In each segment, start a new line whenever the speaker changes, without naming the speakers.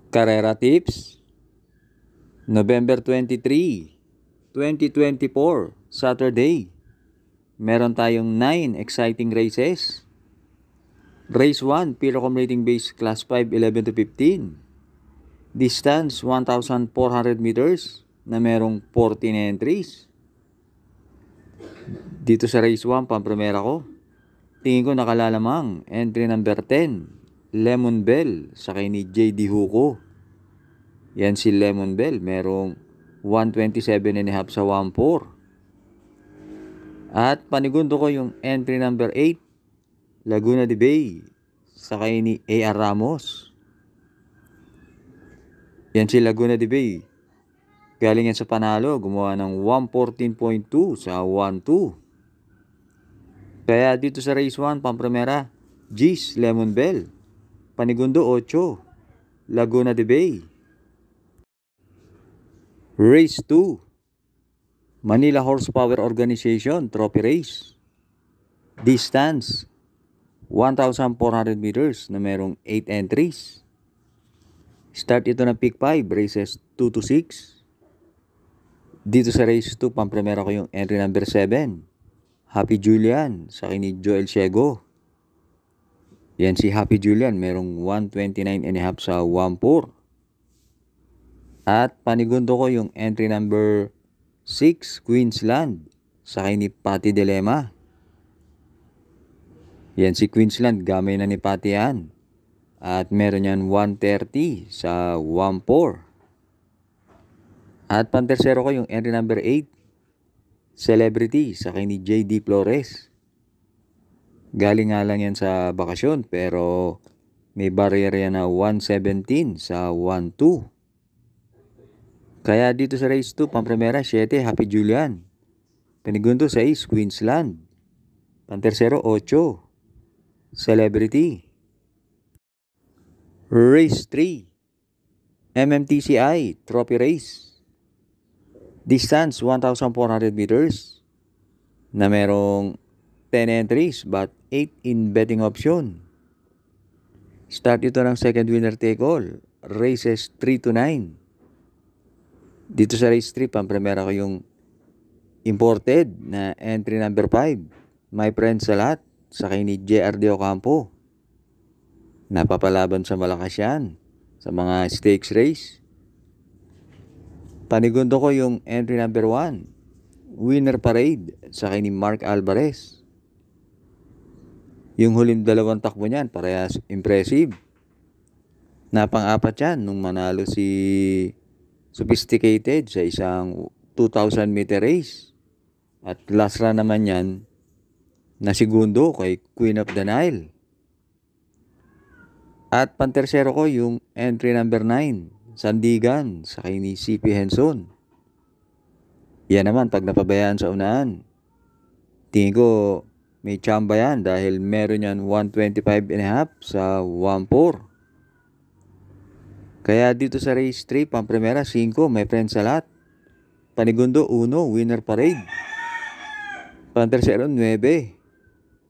Carrera Tips, November 23, 2024, Saturday. Meron tayong 9 exciting races. Race 1, Pilocom Rating Base Class 5, 11 to 15. Distance, 1,400 meters na merong 14 entries. Dito sa race 1, pampremera ko. Tingin ko nakalalamang entry number 10, Lemon Bell, sakay ni JD Huko. Yan si Lemon Bell, merong 127.5 sa 1.4. At panigundo ko yung entry number 8, Laguna de Bay, sakay ni A.R. Ramos. Yan si Laguna de Bay. Galing yan sa panalo, gumawa ng 114.2 sa 1.2. Kaya dito sa race 1, pampremera, G's Lemon Bell. Panigundo 8, Laguna de Bay. Race 2, Manila Horsepower Organization Trophy Race. Distance, 1,400 meters na merong 8 entries. Start ito ng pick 5, races 2 to 6. Dito sa race 2, pampremera ko yung entry number 7, Happy Julian, sa akin ni Joel Ciego. Yan si Happy Julian, merong 129.5 sa 1.4. At panigundo ko yung entry number 6, Queensland, sa akin ni Patty Dilema. Yan si Queensland, gamay na ni Patty yan. At meron yan 130 sa 1.4. At pantersero ko yung entry number 8, Celebrity, sa akin ni JD Flores. Galing nga lang yan sa bakasyon, pero may barrier yan na 117 sa 1.2. Kaya dito sa race 2, pampremera 7, Happy Julian. Panigundo 6, Queensland. Pantersero 8, Celebrity. Race 3, MMTCI Trophy Race. Distance 1,400 meters na merong 10 entries but 8 in betting option. Start ito ng second winner take all, races 3 to 9. Dito sa race 3, pampremera ko yung imported na entry number 5, My Friend Salat, sa kay ni JR De Ocampo. Napapalaban sa malakas yan sa mga stakes race. Panigundo ko yung entry number 1, Winner Parade, sa kay ni Mark Alvarez. Yung huling dalawang takbo niyan, parehas impressive. Napang-apat yan nung manalo si Sophisticated sa isang 2,000 meter race. At last run naman yan na segundo kay Queen of the Nile. At pantersero ko yung entry number 9, Sandigan, sa kay ni CP Henson. Yan naman pag napabayaan sa unahan. Tingin ko may tsamba yan dahil meron yan 125.5 sa 1.4. Kaya dito sa race 3, pampremera 5, My Friend Salat. Panigundo 1, Winner Parade. Pantersero 9,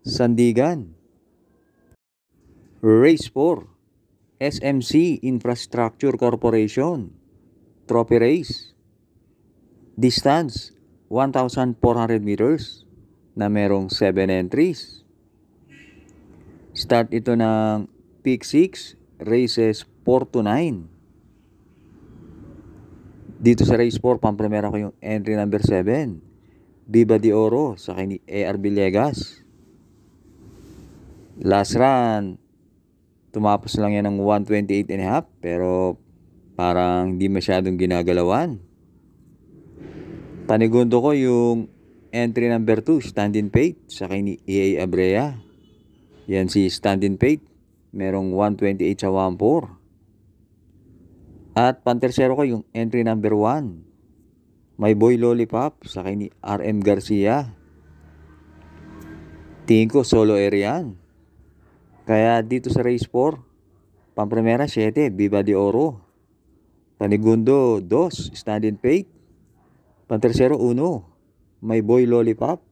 Sandigan. Race 4, SMC Infrastructure Corporation Trophy Race. Distance 1,400 meters na merong 7 entries. Start ito ng pick 6, races 4 to 9. Dito sa race 4, pampremera ko yung entry number 7, Viva de Oro, sa kay ni A.R. Villegas. Last run, tumapos lang yan ng 128.5, pero parang hindi masyadong ginagalawan. Panigundo ko yung entry number 2, Stand-in Fate, sa kay ni E.A. Abrea. Yan si Stand-in Fate, merong 128 sa 1.4. At pantersero ko yung entry number 1, My Boy Lollipop, sa kay ni RM Garcia. Tingin ko solo area yan. Kaya dito sa race 4, pampremera 7, Viva de Oro. Panigundo 2, Stand-in Fate. Pantersero 1, My Boy Lollipop.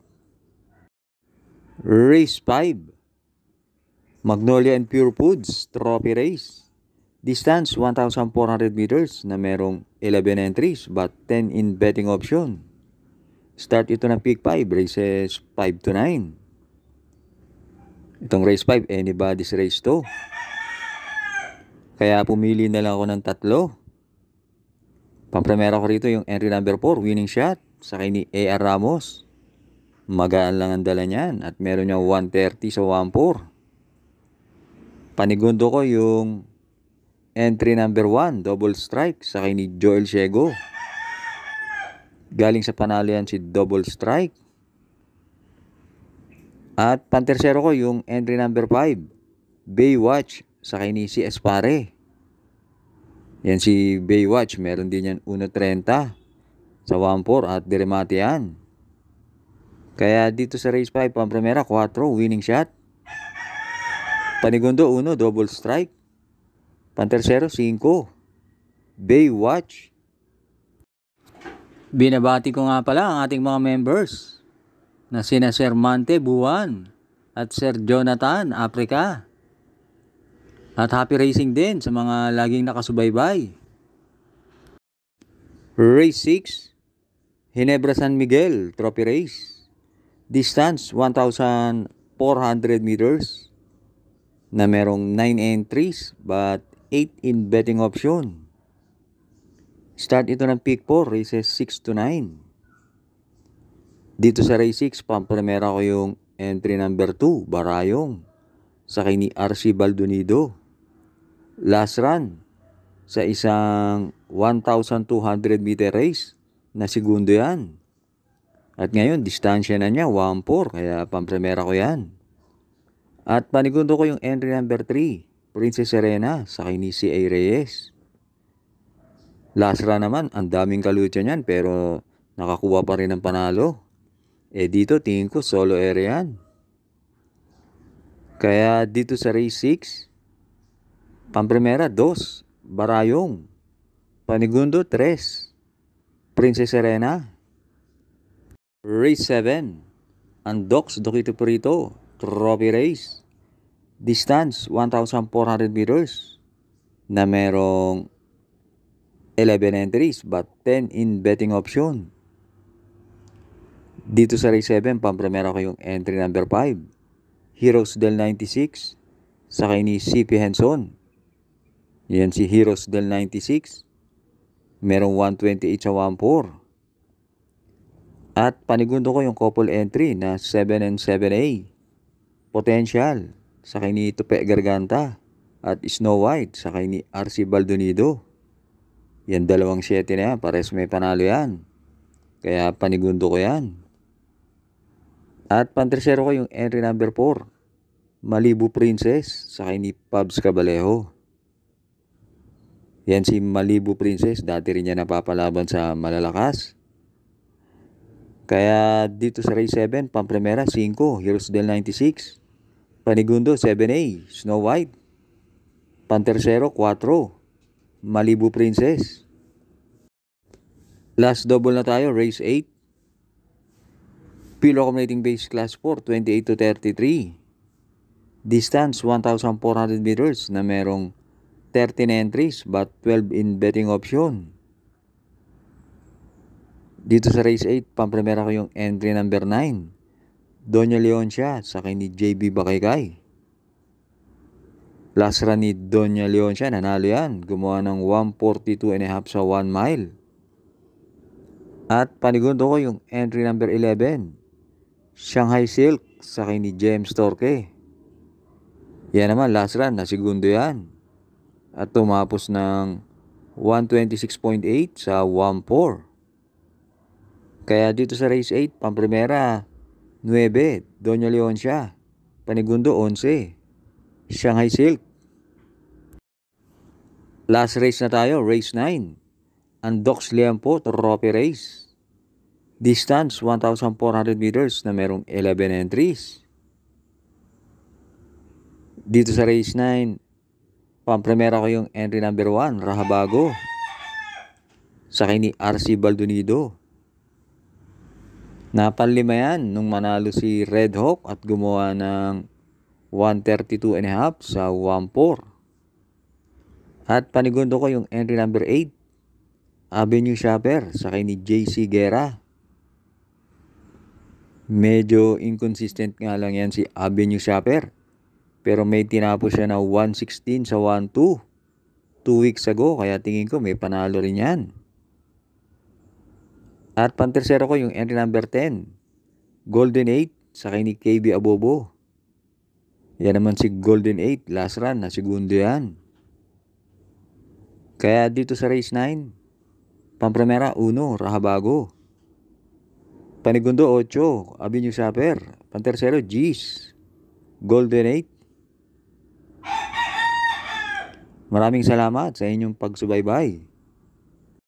Race 5, Magnolia and Pure Foods Trophy Race. Distance 1,400 meters na merong 11 entries but 10 in betting option. Start ito ng peak 5, races 5 to 9. Itong race 5, anybody's race to. Kaya pumili na lang ako ng tatlo. Pampremera ko rito yung entry number 4, winning shot, sa kay ni A.R. Ramos. Magaan lang ang dala niyan at meron niya 130 sa 1-4. Panigundo ko yung entry number 1, double strike, sa kay ni Joel Ciego. Galing sa panalo yan si double strike. At pantersero ko yung entry number 5, Baywatch, sa kay ni si Espare. Yan si Baywatch, meron din yan 1.30 sa 1-4 at diremate yan. Kaya dito sa race 5, pampremera 4, winning shot. Panigundo 1, double strike. Pantersero 5, Baywatch. Binabati ko nga pala ang ating mga members na sina Sir Mante Buwan at Sir Jonathan Africa. At happy racing din sa mga laging nakasubaybay. Race 6, Ginebra San Miguel Trophy Race. Distance 1,400 meters na merong 9 entries but 8 in betting option. Start ito ng peak 4, races 6 to 9. Dito sa race 6, pampremera ko yung entry number 2, Barayong, sa kay ni RC Baldonido. Last run sa isang 1,200 meter race na segundo yan. At ngayon, distansya na niya, 1-4, kaya pampremera ko yan. At panigundo ko yung entry number 3, Princess Serena, sa kay ni C.A. Reyes. Last run naman, ang daming kalutya niyan pero nakakuha pa rin ng panalo. Dito tingin ko solo area yan. Kaya dito sa race 6, pampremera 2, Barayong. Panigundo 3, Princess Serena. Race 7, Andox Dokito Purito Trophy Race. Distance 1,400 meters na merong 11 entries but 10 in betting option. Dito sa race 7, pampremera ko yung entry number 5, Heroes del 96, sa kay ni CP Henson. Yan si Heroes del 96. Merong 128 sa 1-4. At panigundo ko yung couple entry na 7 and 7A. Potential, sa kay ni Tupe Garganta. At Snow White, sa kay ni RC Baldonido. Yan 2-7 na yan, pares may panalo yan. Kaya panigundo ko yan. At pantersero ko yung entry number 4, Malibu Princess, sa kay ni Pabs Cabalejo. Yan si Malibu Princess, dati rin niya napapalaban sa malalakas. Kaya dito sa race 7, pampremera 5, Heroes del 96. Panigundo 7A, Snow White. Pantersero 4, Malibu Princess. Last double na tayo, race 8. Pilo Accumulating Base Class 4, 28 to 33. Distance 1,400 meters na merong 13 entries but 12 in betting option. Dito sa race 8, pampremera ko yung entry number 9, Doña Leoncia, sa kay ni JB Bakaykay. Last run ni Doña Leoncia, nanalo yan. Gumawa ng 142.5 sa 1 mile. At panigundo ko yung entry number 11, Shanghai Silk, sa kay ni James Torque. Yan naman, last run, na segundo yan. At tumapos ng 126.8 sa 1-4. Kaya dito sa race 8, pampremera 9, Doña Leoncia. Panigundo 11, Shanghai Silk. Last race na tayo, race 9, Andox Liampo Trophy Race. Distance 1,400 meters na merong 11 entries. Dito sa race 9, pampremera ko yung entry number 1, Rahabago, sa kay ni RC Baldonido. Napanlima yan nung manalo si Red Hawk at gumawa ng 132.5 sa 1-4. At panigundo ko yung entry number 8, Avenue Shopper, sakay ni JC Guerra. Medyo inconsistent nga lang yan si Avenue Shopper. Pero may tinapos siya na 116 sa 1-2. 2 weeks ago, kaya tingin ko may panalo rin yan. At pantersero ko yung entry number 10, Golden 8, sakay ni KB Abobo. Yan naman si Golden 8, last run na segundo yan. Kaya dito sa race 9, Pampramera 1, Rahabago. Panigundo 8, Avenue Shopper. Pantersero, G's, Golden 8. Maraming salamat sa inyong pagsubaybay.